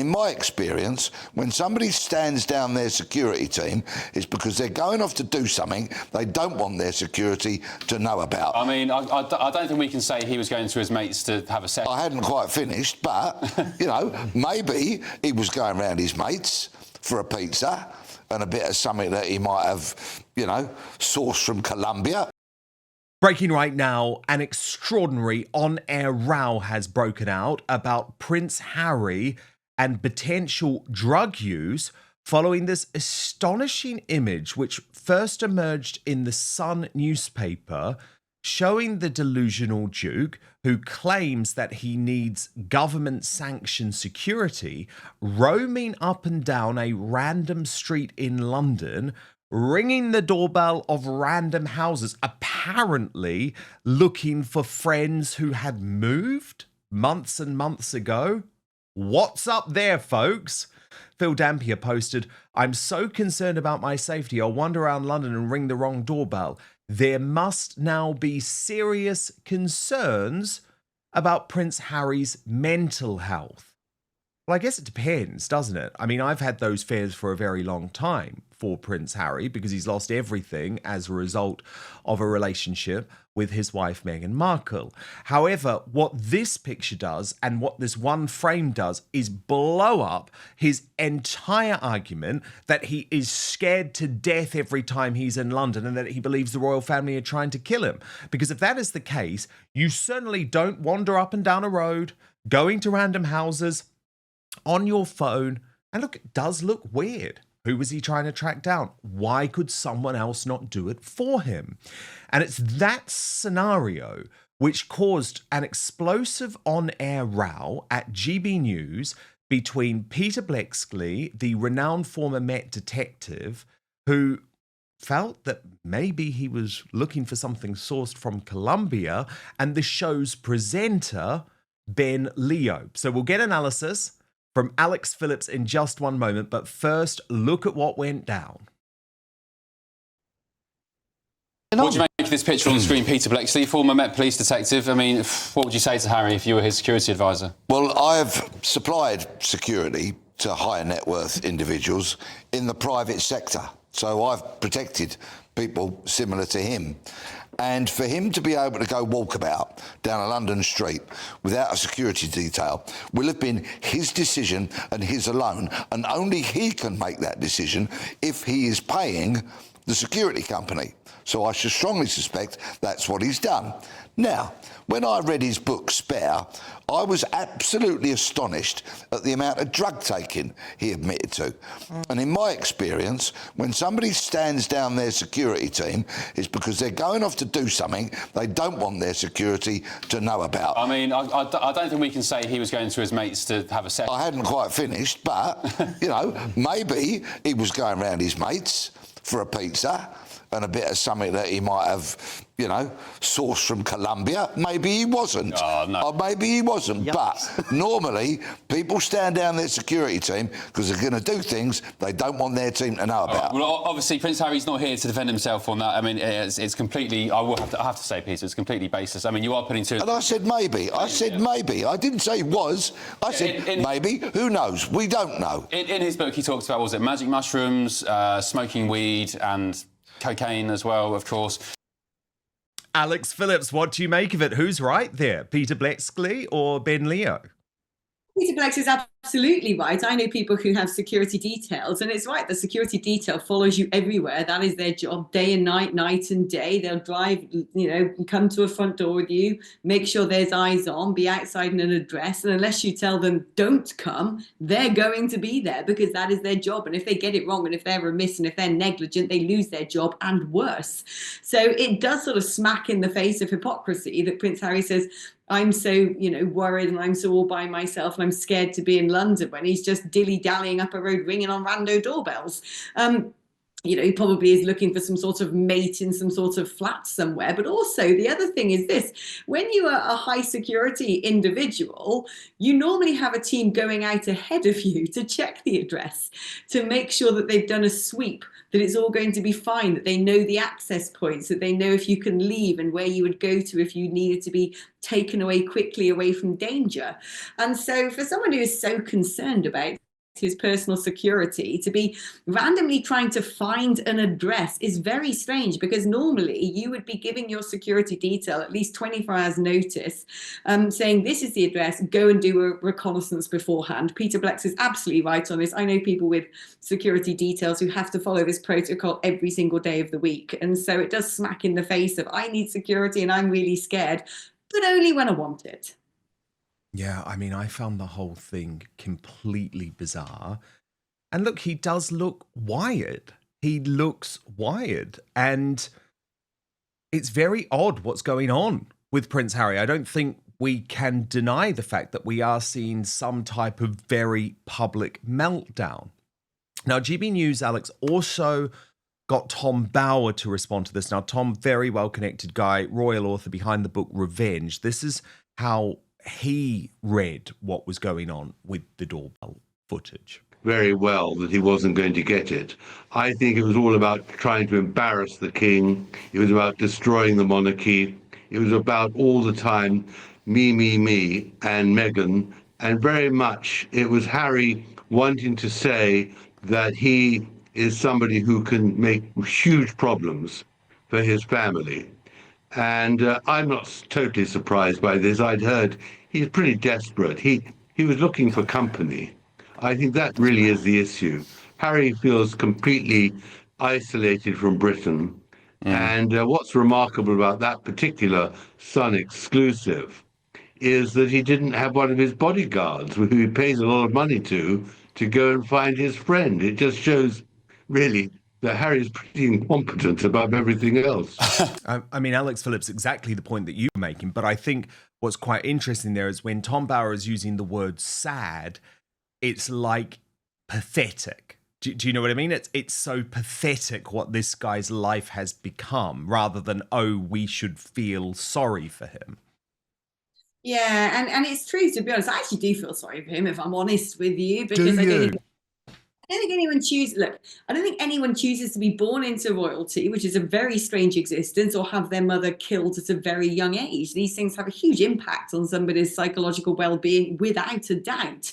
in my experience, when somebody stands down their security team, it's because they're going off to do something they don't want their security to know about. I mean, I don't think we can say he was going to his mates to have a session. I hadn't quite finished, but, you know, maybe he was going round his mates for a pizza and a bit of something that he might have, you know, sourced from Colombia. Breaking right now, an extraordinary on-air row has broken out about Prince Harry and potential drug use following this astonishing image which first emerged in the Sun newspaper showing the delusional Duke, who claims that he needs government-sanctioned security, roaming up and down a random street in London, ringing the doorbell of random houses, apparently looking for friends who had moved months and months ago. What's up there, folks? Phil Dampier posted, "I'm so concerned about my safety, I'll wander around London and ring the wrong doorbell. There must now be serious concerns about Prince Harry's mental health." Well, I guess it depends, doesn't it? I mean, I've had those fears for a very long time for Prince Harry because he's lost everything as a result of a relationship with his wife, Meghan Markle. However, what this picture does and what this one frame does is blow up his entire argument that he is scared to death every time he's in London and that he believes the royal family are trying to kill him. Because if that is the case, you certainly don't wander up and down a road, going to random houses, on your phone. And look, it does look weird. Who was he trying to track down? Why could someone else not do it for him? And it's that scenario which caused an explosive on-air row at GB News between Peter Blexley, the renowned former Met detective, who felt that maybe he was looking for something sourced from Colombia, and the show's presenter, Ben Leo. So we'll get analysis from Alex Phillips in just one moment, but first, look at what went down. What do you make of this picture on the screen, Peter Blexley, former Met Police detective? I mean, what would you say to Harry if you were his security advisor? Well, I've supplied security to higher net worth individuals in the private sector, so I've protected people similar to him. And for him to be able to go walkabout down a London street without a security detail will have been his decision and his alone. And only he can make that decision if he is paying the security company. So I should strongly suspect that's what he's done. Now, when I read his book, Spare, I was absolutely astonished at the amount of drug taking he admitted to. And in my experience, when somebody stands down their security team, it's because they're going off to do something they don't want their security to know about. I mean, I don't think we can say he was going to his mates to have a session. I hadn't quite finished, but, you know, maybe he was going round his mates for a pizza and a bit of something that he might have, you know, sourced from Colombia. Maybe he wasn't. Oh, no. Or maybe he wasn't. Yep. But normally, people stand down their security team because they're going to do things they don't want their team to know about. Well, obviously, Prince Harry's not here to defend himself on that. I mean, it's completely, I have to say, Peter, it's completely baseless. I mean, you are putting two... And I said maybe. I said maybe. I didn't say was. I said maybe. Who knows? We don't know. In his book, he talks about, was it magic mushrooms, smoking weed and cocaine as well, of course. Alex Phillips, what do you make of it? Who's right there, Peter Blexley or Ben Leo? Peter Blex is absolutely right. I know people who have security details, and it's right. The security detail follows you everywhere. That is their job, day and night, night and day. They'll drive, you know, come to a front door with you, make sure there's eyes on, be outside in an address. And unless you tell them don't come, they're going to be there because that is their job. And if they get it wrong and if they're remiss and if they're negligent, they lose their job and worse. So it does sort of smack in the face of hypocrisy that Prince Harry says, I'm so, you know, worried and I'm so all by myself and I'm scared to be in London when he's just dilly-dallying up a road ringing on rando doorbells. he probably is looking for some sort of mate in some sort of flat somewhere. But also the other thing is this: when you are a high security individual, you normally have a team going out ahead of you to check the address, to make sure that they've done a sweep, that it's all going to be fine, that they know the access points, that they know if you can leave and where you would go to if you needed to be taken away quickly away from danger. And so for someone who is so concerned about his personal security, to be randomly trying to find an address is very strange, because normally you would be giving your security detail at least 24 hours notice, saying this is the address, go and do a reconnaissance beforehand. Peter Blex is absolutely right on this. I know people with security details who have to follow this protocol every single day of the week, and so it does smack in the face of, I need security and I'm really scared, but only when I want it. Yeah, I mean, I found the whole thing completely bizarre. And look, he does look wired. He looks wired. And it's very odd what's going on with Prince Harry. I don't think we can deny the fact that we are seeing some type of very public meltdown. Now, GB News, Alex, also got Tom Bauer to respond to this. Now, Tom, very well-connected guy, royal author behind the book Revenge. This is how he read what was going on with the doorbell footage. Very well that he wasn't going to get it. I think it was all about trying to embarrass the king. It was about destroying the monarchy. It was about all the time me, and Meghan. And very much it was Harry wanting to say that he is somebody who can make huge problems for his family. And I'm not totally surprised by this. I'd heard he's pretty desperate. He was looking for company. I think that really is the issue. Harry feels completely isolated from Britain. And what's remarkable about that particular Sun exclusive is that he didn't have one of his bodyguards, who he pays a lot of money to go and find his friend. It just shows, really, that Harry's pretty incompetent above everything else. I mean, Alex Phillips, exactly the point that you were making. But I think what's quite interesting there is when Tom Bauer is using the word sad, it's like pathetic. Do you know what I mean? It's so pathetic what this guy's life has become, rather than, oh, we should feel sorry for him. Yeah, and it's true, to be honest. I actually do feel sorry for him, if I'm honest with you, because I don't think anyone chooses. Look, I don't think anyone chooses to be born into royalty, which is a very strange existence, or have their mother killed at a very young age. These things have a huge impact on somebody's psychological well-being, without a doubt.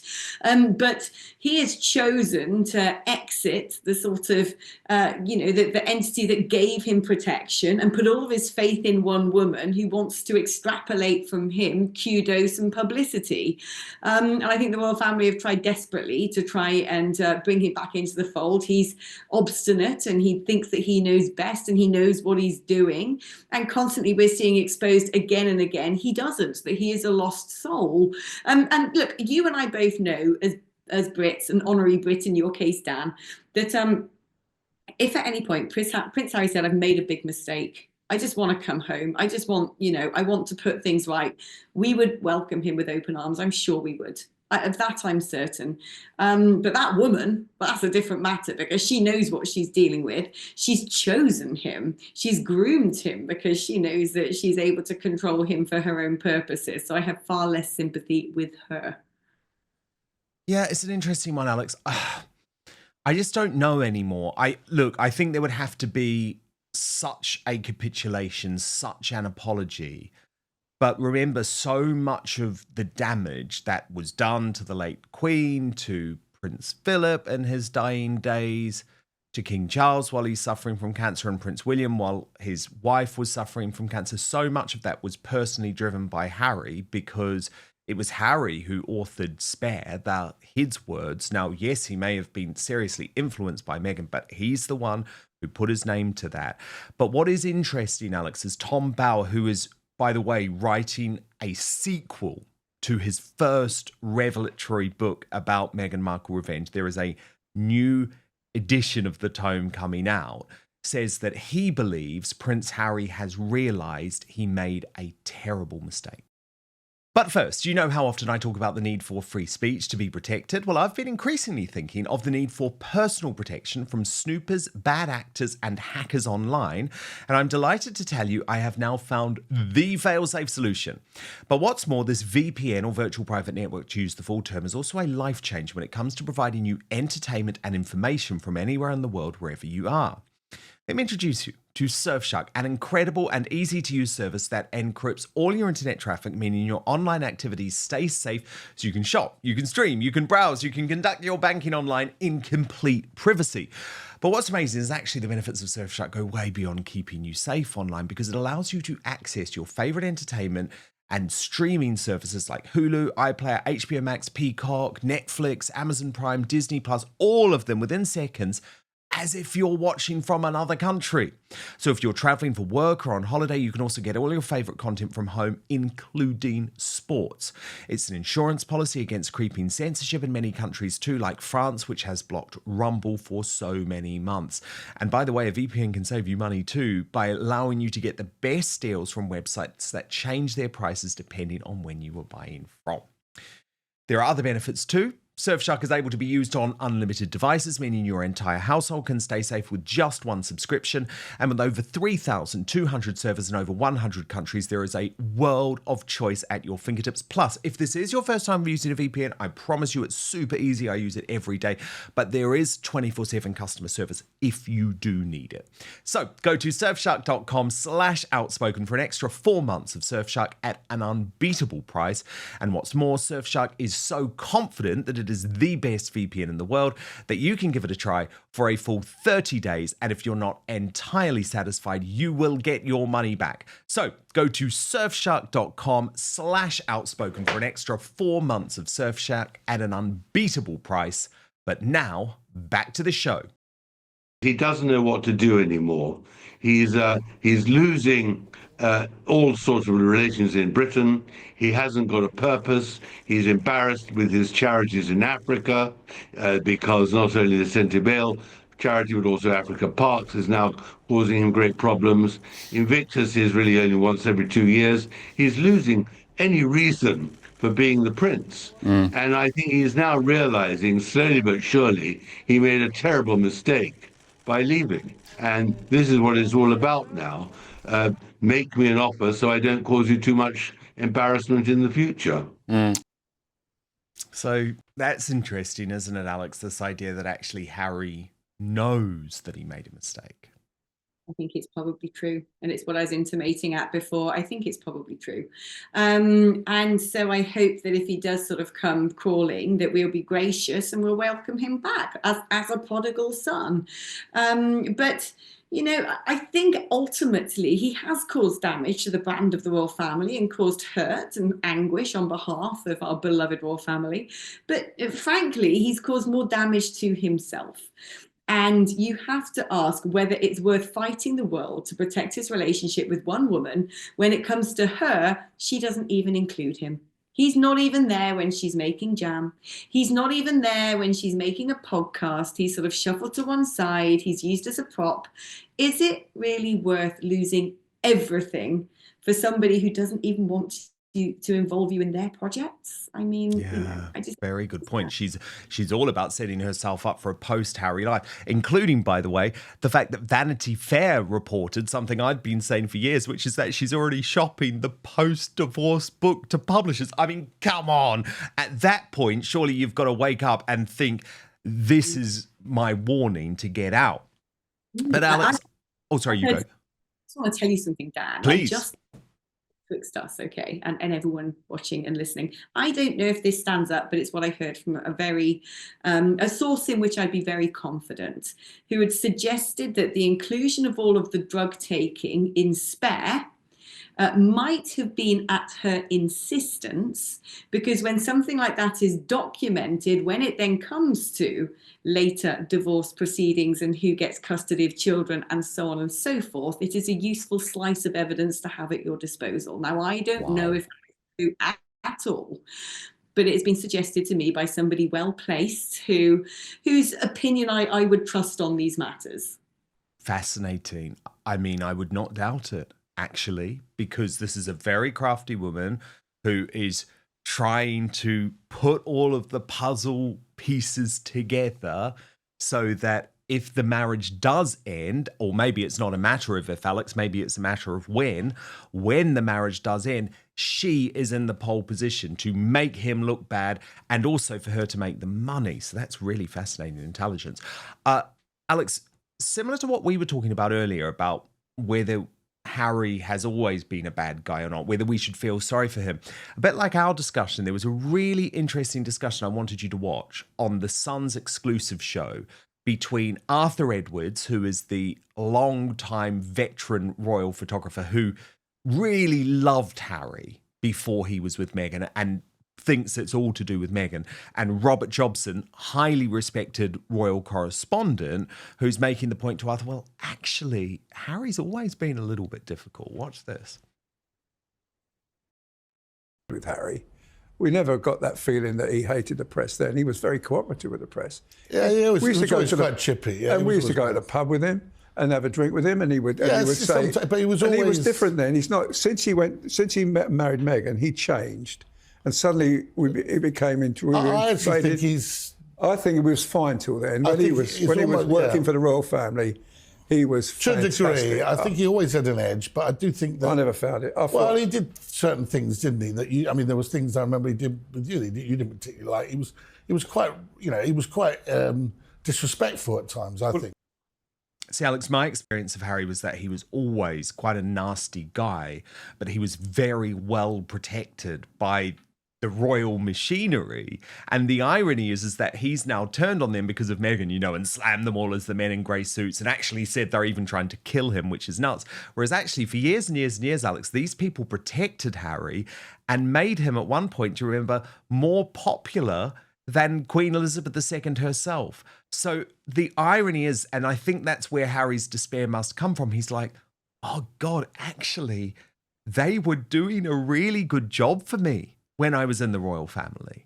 But he has chosen to exit the sort of, the entity that gave him protection, and put all of his faith in one woman who wants to extrapolate from him kudos and publicity. And I think the royal family have tried desperately to try and bring him back into the fold. He's obstinate, and he thinks that he knows best, and he knows what he's doing. And constantly we're seeing exposed again and again he doesn't, that he is a lost soul. And look, you and I both know, as Brits, an honorary Brit in your case, Dan, that if at any point Prince Harry said, I've made a big mistake, I just want to come home, I just want, I want to put things right, we would welcome him with open arms. I'm sure we would. Of that I'm certain. But that woman, that's a different matter, because she knows what she's dealing with. She's chosen him. She's groomed him because she knows that she's able to control him for her own purposes. So I have far less sympathy with her. Yeah, it's an interesting one, Alex. I just don't know anymore. I think there would have to be such a capitulation, such an apology. But remember, so much of the damage that was done to the late Queen, to Prince Philip in his dying days, to King Charles while he's suffering from cancer, and Prince William while his wife was suffering from cancer, so much of that was personally driven by Harry, because it was Harry who authored Spare, his words. Now, yes, he may have been seriously influenced by Meghan, but he's the one who put his name to that. But what is interesting, Alex, is Tom Bauer, who is, by the way, writing a sequel to his first revelatory book about Meghan Markle Revenge. There is a new edition of the tome coming out. Says that he believes Prince Harry has realised he made a terrible mistake. But first, you know how often I talk about the need for free speech to be protected? Well, I've been increasingly thinking of the need for personal protection from snoopers, bad actors, and hackers online. And I'm delighted to tell you I have now found the fail-safe solution. But what's more, this VPN, or virtual private network to use the full term, is also a life change when it comes to providing you entertainment and information from anywhere in the world, wherever you are. Let me introduce you to Surfshark, an incredible and easy-to-use service that encrypts all your internet traffic, meaning your online activities stay safe so you can shop, you can stream, you can browse, you can conduct your banking online in complete privacy. But what's amazing is actually the benefits of Surfshark go way beyond keeping you safe online, because it allows you to access your favorite entertainment and streaming services like Hulu, iPlayer, HBO Max, Peacock, Netflix, Amazon Prime, Disney Plus, all of them within seconds, as if you're watching from another country. So if you're traveling for work or on holiday, you can also get all your favorite content from home, including sports. It's an insurance policy against creeping censorship in many countries too, like France, which has blocked Rumble for so many months. And by the way, a VPN can save you money too by allowing you to get the best deals from websites that change their prices depending on when you were buying from. There are other benefits too. Surfshark is able to be used on unlimited devices, meaning your entire household can stay safe with just one subscription. And with over 3,200 servers in over 100 countries, there is a world of choice at your fingertips. Plus, if this is your first time using a VPN, I promise you it's super easy. I use it every day. But there is 24/7 customer service if you do need it. So go to surfshark.com/outspoken for an extra 4 months of Surfshark at an unbeatable price. And what's more, Surfshark is so confident that it is the best VPN in the world that you can give it a try for a full 30 days. And if you're not entirely satisfied, you will get your money back. So go to surfshark.com/outspoken for an extra 4 months of Surfshark at an unbeatable price. But now back to the show. He doesn't know what to do anymore. He's losing all sorts of relations in Britain. He hasn't got a purpose. He's embarrassed with his charities in Africa because not only the Centibale charity, but also Africa Parks is now causing him great problems. Invictus is really only once every 2 years. He's losing any reason for being the prince. And I think he's now realizing, slowly but surely, he made a terrible mistake by leaving. And this is what it's all about now. Make me an offer so I don't cause you too much embarrassment in the future. So that's interesting, isn't it, Alex? This idea that actually Harry knows that he made a mistake. I think it's probably true. And it's what I was intimating at before. I think it's probably true. And so I hope that if he does sort of come crawling, that we'll be gracious and we'll welcome him back as a prodigal son. But, you know, I think ultimately he has caused damage to the brand of the royal family and caused hurt and anguish on behalf of our beloved royal family. But frankly, he's caused more damage to himself. And you have to ask whether it's worth fighting the world to protect his relationship with one woman when it comes to her, she doesn't even include him. He's not even there when she's making jam. He's not even there when she's making a podcast. He's sort of shuffled to one side. He's used as a prop. Is it really worth losing everything for somebody who doesn't even want to involve you in their projects? I mean, Yeah, you know, very good point. She's all about setting herself up for a post-Harry life, including, by the way, the fact that Vanity Fair reported something I'd been saying for years, which is that she's already shopping the post-divorce book to publishers. I mean, come on. At that point, surely you've got to wake up and think, this is my warning to get out. But Alex, sorry, you go. I just want to tell you something, Dan. Please. Just twixt us, okay, and everyone watching and listening. I don't know if this stands up, but it's what I heard from a source in which I'd be very confident, who had suggested that the inclusion of all of the drug taking in Spare might have been at her insistence, because when something like that is documented, when it then comes to later divorce proceedings and who gets custody of children and so on and so forth, it is a useful slice of evidence to have at your disposal. Now, I don't know if that's true at all, but it has been suggested to me by somebody well placed whose opinion I would trust on these matters. Fascinating. I mean, I would not doubt it, actually, because this is a very crafty woman who is trying to put all of the puzzle pieces together so that if the marriage does end, or maybe it's not a matter of if, Alex, maybe it's a matter of when the marriage does end, she is in the pole position to make him look bad and also for her to make the money. So that's really fascinating intelligence. Alex, similar to what we were talking about earlier about whether Harry has always been a bad guy or not, whether we should feel sorry for him. A bit like our discussion, there was a really interesting discussion I wanted you to watch on the Sun's exclusive show between Arthur Edwards, who is the long-time veteran royal photographer who really loved Harry before he was with Meghan and thinks it's all to do with Meghan, and Robert Jobson, highly respected royal correspondent, who's making the point to Arthur, well, actually, Harry's always been a little bit difficult. Watch this. With Harry, we never got that feeling that he hated the press then. He was very cooperative with the press. Yeah, he was to quite chippy. Yeah, and we used to go to the pub with him and have a drink with him, and he would say, but he was and always... he was different then. He's not, since he married Meghan, he changed. And suddenly he became into. I actually think he's. I think he was fine till then. When he was working for the royal family, he was fantastic. To a degree, I think he always had an edge, but I do think that. I never found it. Well, he did certain things, didn't he? That you. I mean, there was things I remember he did with you that you didn't particularly like. He was quite. He was quite disrespectful at times, I think. See, Alex, my experience of Harry was that he was always quite a nasty guy, but he was very well protected by the royal machinery. And the irony is that he's now turned on them because of Meghan, and slammed them all as the men in grey suits and actually said they're even trying to kill him, which is nuts. Whereas actually for years and years and years, Alex, these people protected Harry and made him at one point, do you remember, more popular than Queen Elizabeth II herself. So the irony is, and I think that's where Harry's despair must come from, he's like, oh God, actually, they were doing a really good job for me when I was in the royal family.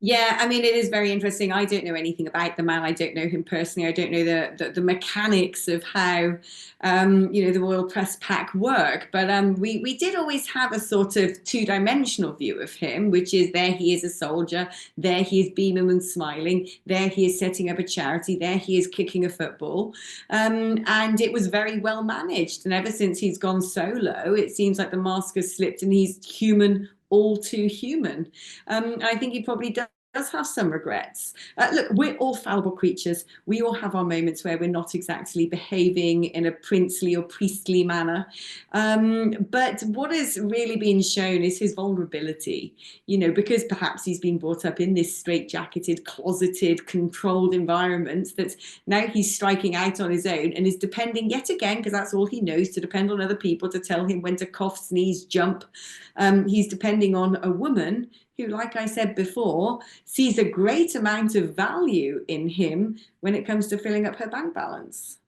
Yeah, I mean, it is very interesting. I don't know anything about the man. I don't know him personally. I don't know the mechanics of how, the royal press pack work. But we did always have a sort of two-dimensional view of him, which is there he is a soldier, there he is beaming and smiling, there he is setting up a charity, there he is kicking a football. And it was very well managed. And ever since he's gone solo, it seems like the mask has slipped and he's human, all too human. I think he probably does have some regrets. Look, we're all fallible creatures. We all have our moments where we're not exactly behaving in a princely or priestly manner. But what has really been shown is his vulnerability, because perhaps he's been brought up in this straitjacketed, closeted, controlled environment that now he's striking out on his own and is depending yet again, because that's all he knows, to depend on other people to tell him when to cough, sneeze, jump. He's depending on a woman who, like I said before, sees a great amount of value in him when it comes to filling up her bank balance.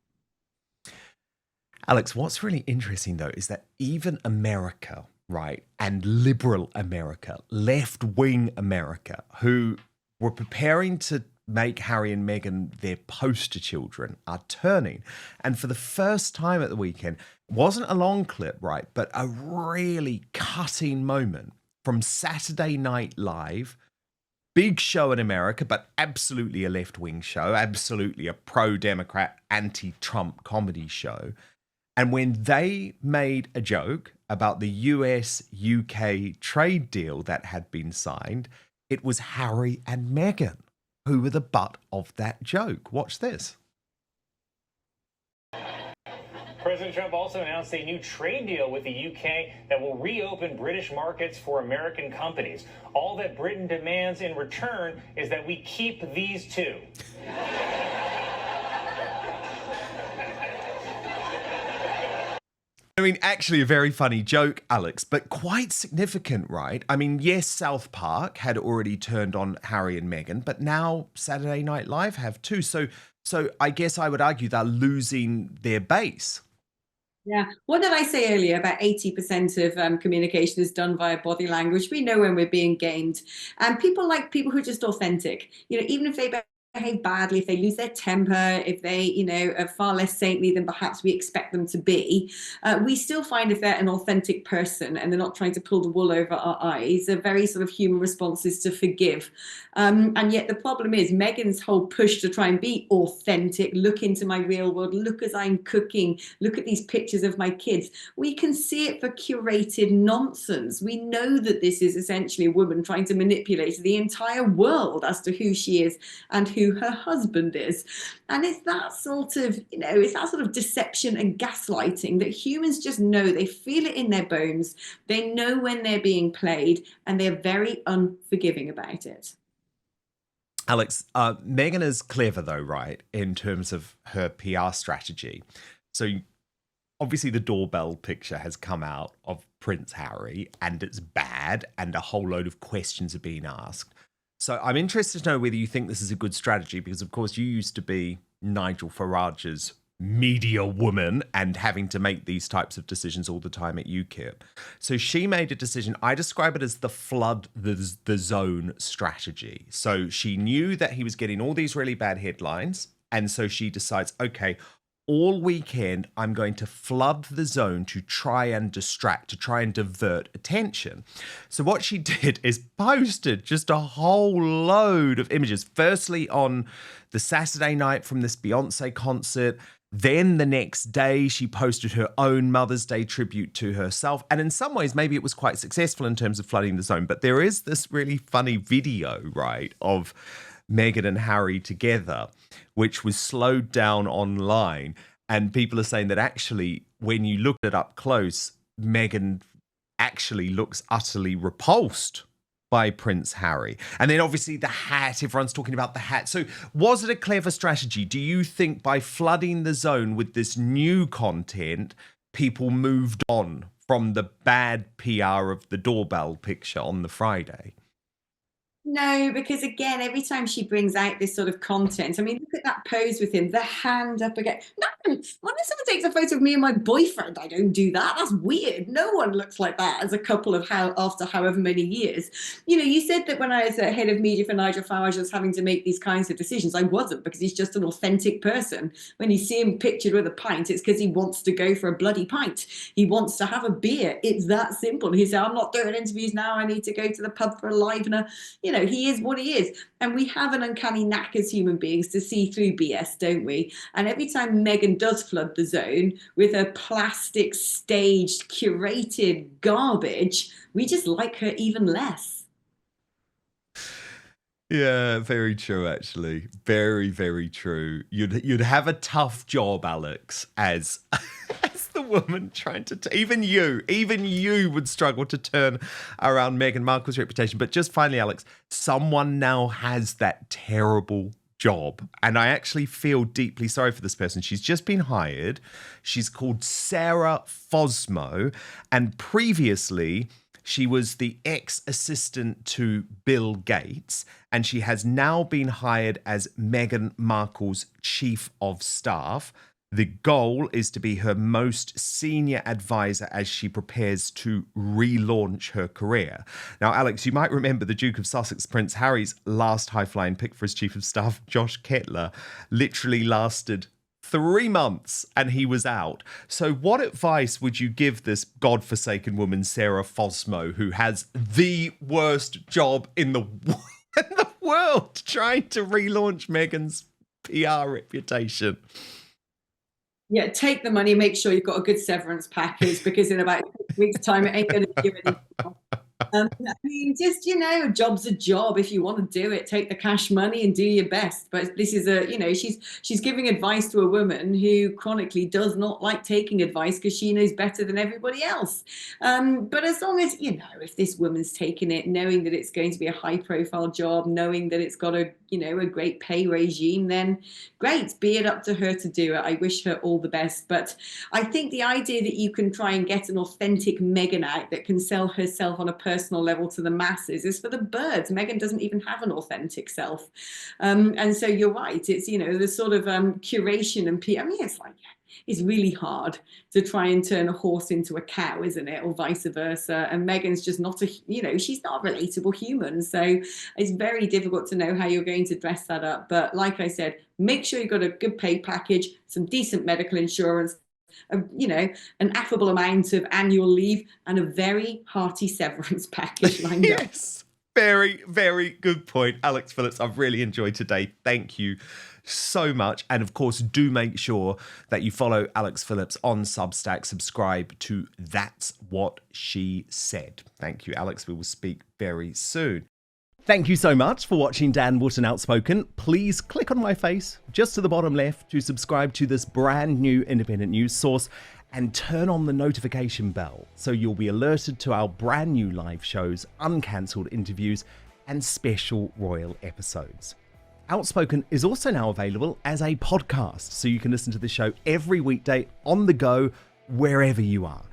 Alex, what's really interesting, though, is that even America, right, and liberal America, left-wing America, who were preparing to make Harry and Meghan their poster children, are turning. And for the first time at the weekend, it wasn't a long clip, right, but a really cutting moment from Saturday Night Live, big show in America, but absolutely a left-wing show, absolutely a pro-Democrat, anti-Trump comedy show. And when they made a joke about the US-UK trade deal that had been signed, it was Harry and Meghan who were the butt of that joke. Watch this. President Trump also announced a new trade deal with the UK that will reopen British markets for American companies. All that Britain demands in return is that we keep these two. I mean, actually a very funny joke, Alex, but quite significant, right? I mean, yes, South Park had already turned on Harry and Meghan, but now Saturday Night Live have too. So I guess I would argue they're losing their base. Yeah. What did I say earlier? About 80% of communication is done via body language. We know when we're being gamed. And people like people who are just authentic. Even if they behave badly, if they lose their temper, if they, are far less saintly than perhaps we expect them to be, we still find if they're an authentic person and they're not trying to pull the wool over our eyes, a very sort of human response is to forgive. And yet the problem is Meghan's whole push to try and be authentic, look into my real world, look as I'm cooking, look at these pictures of my kids. We can see it for curated nonsense. We know that this is essentially a woman trying to manipulate the entire world as to who she is and who her husband is. And it's that sort of, it's that sort of deception and gaslighting that humans just know. They feel it in their bones. They know when they're being played, and they're very unforgiving about it. Alex, Meghan is clever though, right, in terms of her PR strategy. So obviously the doorbell picture has come out of Prince Harry and it's bad and a whole load of questions are being asked. So I'm interested to know whether you think this is a good strategy, because of course you used to be Nigel Farage's media woman and having to make these types of decisions all the time at UKIP. So she made a decision. I describe it as the flood the zone strategy. So she knew that he was getting all these really bad headlines. And so she decides, okay, all weekend, I'm going to flood the zone to try and distract, to try and divert attention. So what she did is posted just a whole load of images. Firstly, on the Saturday night from this Beyonce concert. Then the next day, she posted her own Mother's Day tribute to herself. And in some ways, maybe it was quite successful in terms of flooding the zone. But there is this really funny video, right, of Meghan and Harry together, which was slowed down online. And people are saying that actually, when you look at it up close, Meghan actually looks utterly repulsed by Prince Harry. And then obviously the hat, everyone's talking about the hat. So was it a clever strategy? Do you think by flooding the zone with this new content, people moved on from the bad PR of the doorbell picture on the Friday? No, because again, every time she brings out this sort of content, I mean, look at that pose with him, the hand up again. No, when someone takes a photo of me and my boyfriend, I don't do that. That's weird. No one looks like that as a couple of after however many years. You said that when I was head of media for Nigel Farage, I was having to make these kinds of decisions. I wasn't, because he's just an authentic person. When you see him pictured with a pint, it's because he wants to go for a bloody pint. He wants to have a beer. It's that simple. He said, I'm not doing interviews now. I need to go to the pub for a livener. He is what he is. And we have an uncanny knack as human beings to see through BS, don't we? And every time Meghan does flood the zone with her plastic, staged, curated garbage, we just like her even less. Yeah, very true, actually. Very, very true. You'd have a tough job, Alex, as the woman trying to... even you would struggle to turn around Meghan Markle's reputation. But just finally, Alex, someone now has that terrible job. And I actually feel deeply sorry for this person. She's just been hired. She's called Sarah Fosmo. And previously... she was the ex-assistant to Bill Gates, and she has now been hired as Meghan Markle's chief of staff. The goal is to be her most senior advisor as she prepares to relaunch her career. Now, Alex, you might remember the Duke of Sussex, Prince Harry's last high-flying pick for his chief of staff, Josh Kettler, literally lasted 3 months and he was out. So what advice would you give this godforsaken woman, Sarah Fosmo, who has the worst job in the world trying to relaunch Meghan's PR reputation? Yeah, take the money, make sure you've got a good severance package, because in about 6 weeks' time, it ain't going to give any. I mean, just, a job's a job. If you want to do it, take the cash money and do your best. But this is she's giving advice to a woman who chronically does not like taking advice because she knows better than everybody else. But as long as, if this woman's taking it, knowing that it's going to be a high profile job, knowing that it's got a great pay regime, then great, be it up to her to do it. I wish her all the best. But I think the idea that you can try and get an authentic Meghan out that can sell herself on a personal level to the masses is for the birds. Meghan doesn't even have an authentic self. And so you're right. It's, the sort of curation and it's like, it's really hard to try and turn a horse into a cow, isn't it? Or vice versa. And Meghan's just not she's not a relatable human. So it's very difficult to know how you're going to dress that up. But like I said, make sure you've got a good pay package, some decent medical insurance, an affable amount of annual leave, and a very hearty severance package lined up. Yes, very, very good point, Alex Phillips. I've really enjoyed today. Thank you so much. And of course, do make sure that you follow Alex Phillips on Substack. Subscribe to That's What She Said. Thank you, Alex. We will speak very soon. Thank you so much for watching Dan Wootton Outspoken. Please click on my face just to the bottom left to subscribe to this brand new independent news source and turn on the notification bell so you'll be alerted to our brand new live shows, uncancelled interviews, and special royal episodes. Outspoken is also now available as a podcast, so you can listen to the show every weekday on the go, wherever you are.